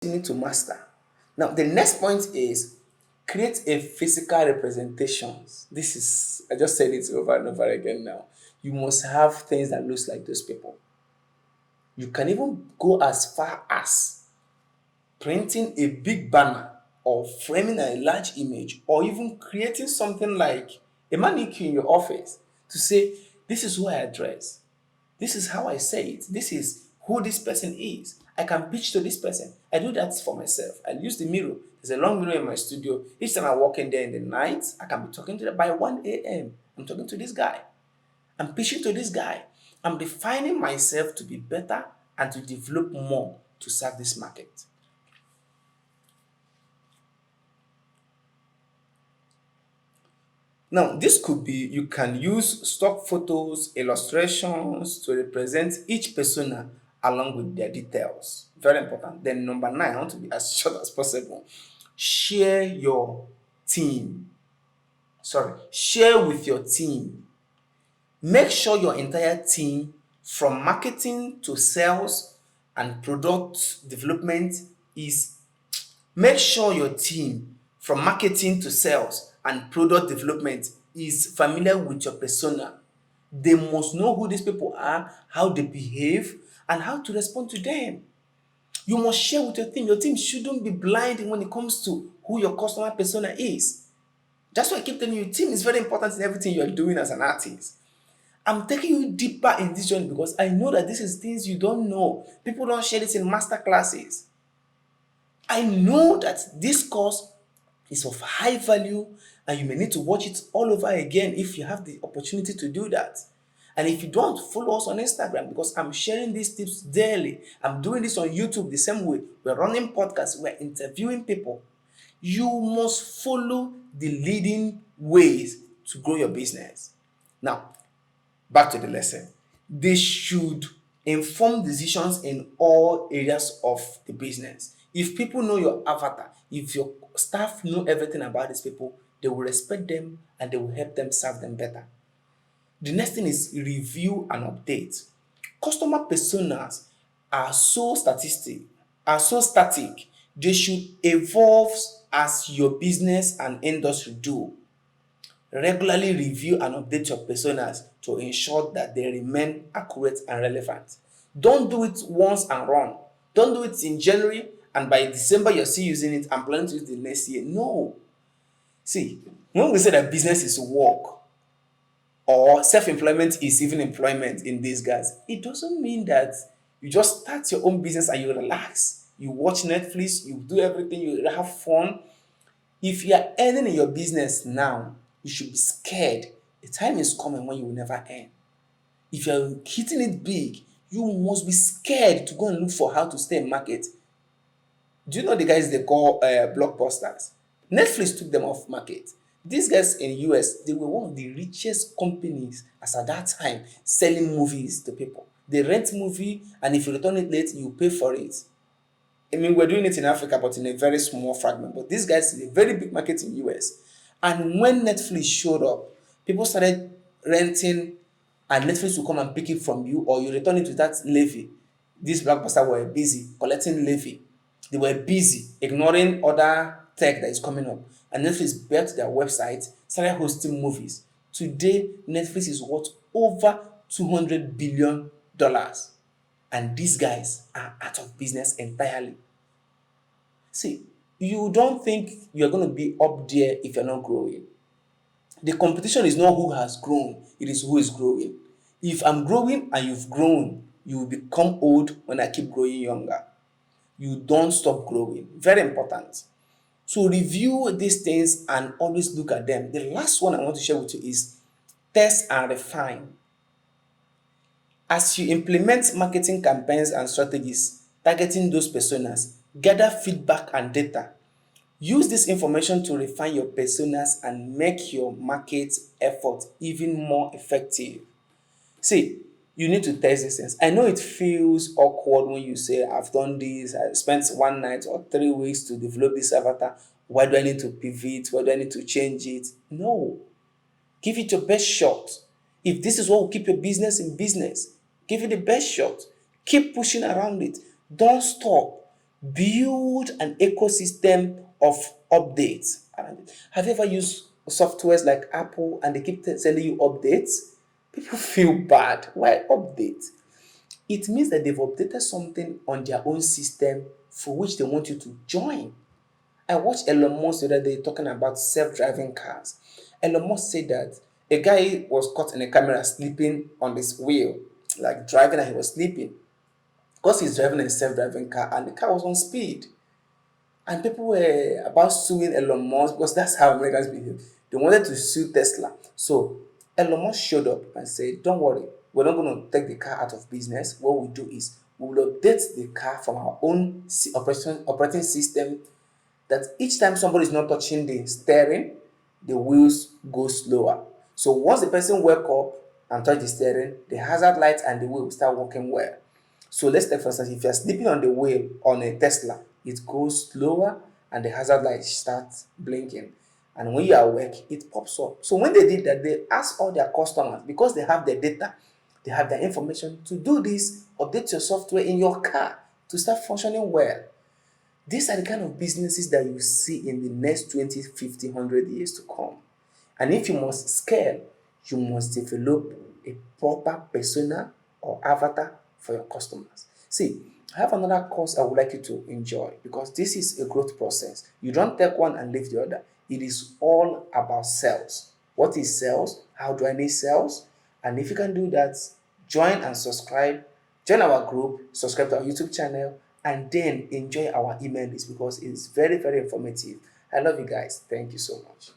you need to master. Now, the next point is create a physical representations. This is, I just said it over and over again now. You must have things that looks like those people. You can even go as far as printing a big banner or framing a large image or even creating something like a mannequin in your office to say, this is who I address. This is how I say it. This is who this person is. I can pitch to this person. I do that for myself. I use the mirror. There's a long mirror in my studio. Each time I walk in there in the night, I can be talking to them by 1 a.m. I'm talking to this guy. I'm pitching to this guy. I'm defining myself to be better and to develop more to serve this market. Now, this could be, you can use stock photos, illustrations to represent each persona along with their details. Very important. Then number 9, I want to be as short as possible. Share your team. Share with your team. Make sure your entire team, from marketing to sales and product development, is make sure your team from marketing to sales and product development is familiar with your persona. They must know who these people are, how they behave, and how to respond to them. You must share with your team. Your team shouldn't be blind when it comes to who your customer persona is. That's why I keep telling you, team is very important in everything you're doing as an artist. I'm taking you deeper in this journey because I know that this is things you don't know. People don't share this in master classes. I know that this course is of high value and you may need to watch it all over again if you have the opportunity to do that. And if you don't, follow us on Instagram because I'm sharing these tips daily. I'm doing this on YouTube the same way. We're running podcasts, we're interviewing people. You must follow the leading ways to grow your business. Now, back to the lesson. They should inform decisions in all areas of the business. If people know your avatar, if your staff know everything about these people, they will respect them and they will help them serve them better. The next thing is review and update. Customer personas are so static. They should evolve as your business and industry do. Regularly review and update your personas to ensure that they remain accurate and relevant. Don't do it once and run. Don't do it in January and by December you're still using it and planning to use it the next year. No. See, when we say that business is work or self-employment is even employment in these guys, it doesn't mean that you just start your own business and you relax. You watch Netflix, you do everything, you have fun. If you are earning in your business now, you should be scared. The time is coming when you will never earn. If you're hitting it big, you must be scared to go and look for how to stay in market. Do you know the guys they call blockbusters? Netflix took them off market. These guys in US, they were one of the richest companies as at that time selling movies to people. They rent movie and if you return it late, you pay for it. I mean, we're doing it in Africa, but in a very small fragment. But these guys is a very big market in US. And when Netflix showed up, people started renting, and Netflix will come and pick it from you, or you return it without levy. These blockbusters were busy collecting levy. They were busy ignoring other tech that is coming up. And Netflix built their website, started hosting movies. Today, Netflix is worth over $200 billion. And these guys are out of business entirely. See, you don't think you're going to be up there if you're not growing. The competition is not who has grown, it is who is growing. If I'm growing and you've grown, you will become old when I keep growing younger. You don't stop growing. Very important. So review these things and always look at them. The last one I want to share with you is test and refine. As you implement marketing campaigns and strategies targeting those personas, gather feedback and data. Use this information to refine your personas and make your market effort even more effective. See, you need to test these things. I know it feels awkward when you say, I've done this, I spent one night or 3 weeks to develop this avatar. Why do I need to pivot? Why do I need to change it? No. Give it your best shot. If this is what will keep your business in business, give it the best shot. Keep pushing around it. Don't stop. Build an ecosystem of updates around it. Have you ever used softwares like Apple and they keep telling you updates? People feel bad. Why update? It means that they've updated something on their own system for which they want you to join. I watched Elon Musk the other day talking about self-driving cars. Elon Musk said that a guy was caught in a camera sleeping on his wheel, like driving and he was sleeping. Because he's driving a self-driving car and the car was on speed. And people were about suing Elon Musk because that's how Americans behave. They wanted to sue Tesla. So Elon Musk showed up and said, don't worry, we're not going to take the car out of business. What we do is we will update the car from our own operating system that each time somebody is not touching the steering, the wheels go slower. So once the person wake up and touch the steering, the hazard lights and the wheel will start working well. So let's take for instance, if you're sleeping on the wheel on a Tesla, it goes slower and the hazard light starts blinking. And when you are awake, it pops up. So when they did that, they asked all their customers, because they have their data, they have their information, to do this, update your software in your car to start functioning well. These are the kind of businesses that you see in the next 20, 50, 100 years to come. And if you must scale, you must develop a proper persona or avatar for your customers. See, I have another course I would like you to enjoy because this is a growth process. You don't take one and leave the other. It is all about sales. What is sales? How do I need sales? And if you can do that, join and subscribe. Join our group, subscribe to our YouTube channel, and then enjoy our email list because it's very, very informative. I love you guys. Thank you so much.